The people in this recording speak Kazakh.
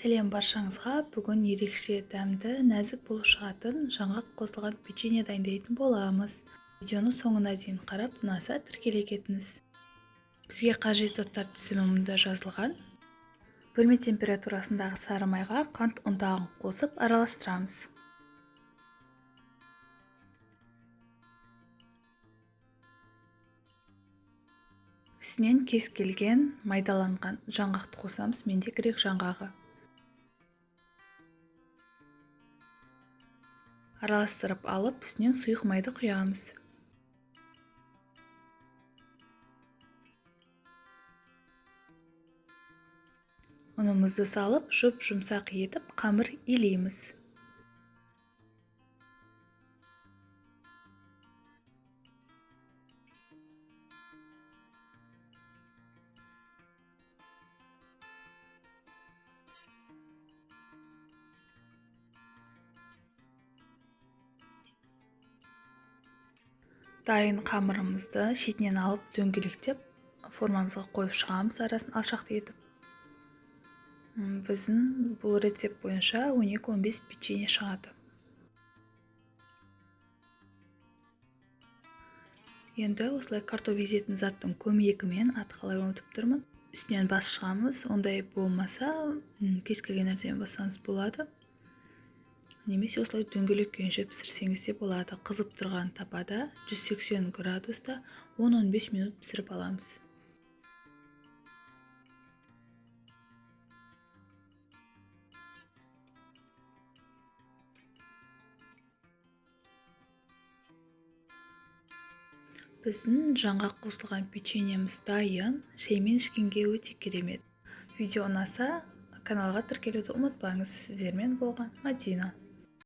Сәлем баршаңызға. Бүгін ерекше дәмді, нәзік болып шығатын жаңғақ қосылған печенье дайындайтын боламыз. Видеоны соңына дейін қарап, ұнаса тіркеле кетіңіз. Бізге қажет заттар тізімі жазылған. Бөлме температурасындағы сары майға қант ұнтағын қосып араластырамыз. Үстінен кез келген майдаланған жаңғақты қосамыз. Менде грек жаңғағы. Араластырып алып, үстінен сұйық майды құямыз. Ұнымызды салып, жұп-жұмсақ етіп, қамыр илейміз. Дайын қамырымызды шетінен алып, дөңгелектеп, формамызға қойып шығамыз, арасын алшақты етіп. Біздің бұл рецепт бойынша 12-15 печенье шығады. Енді осылай картоп езетін заттың көмегімен атқалай ұмытып тұрмын. Үстінен бас шығамыз. Ондай болмаса, кез келген нәрсемен бассаңыз болады. Немесе осылай дөңгелек күйінше пісірсеңіз де болады. Қызып тұрған тапада 180 градуста 10-15 минут пісіріп аламыз. Біздің жаңғақ қосылған печеньеміз дайын. Шаймен ішкенге өте керемет. Видео ұнаса, каналға тіркелуді ұмытпаңыз. Сіздермен болған Мадина.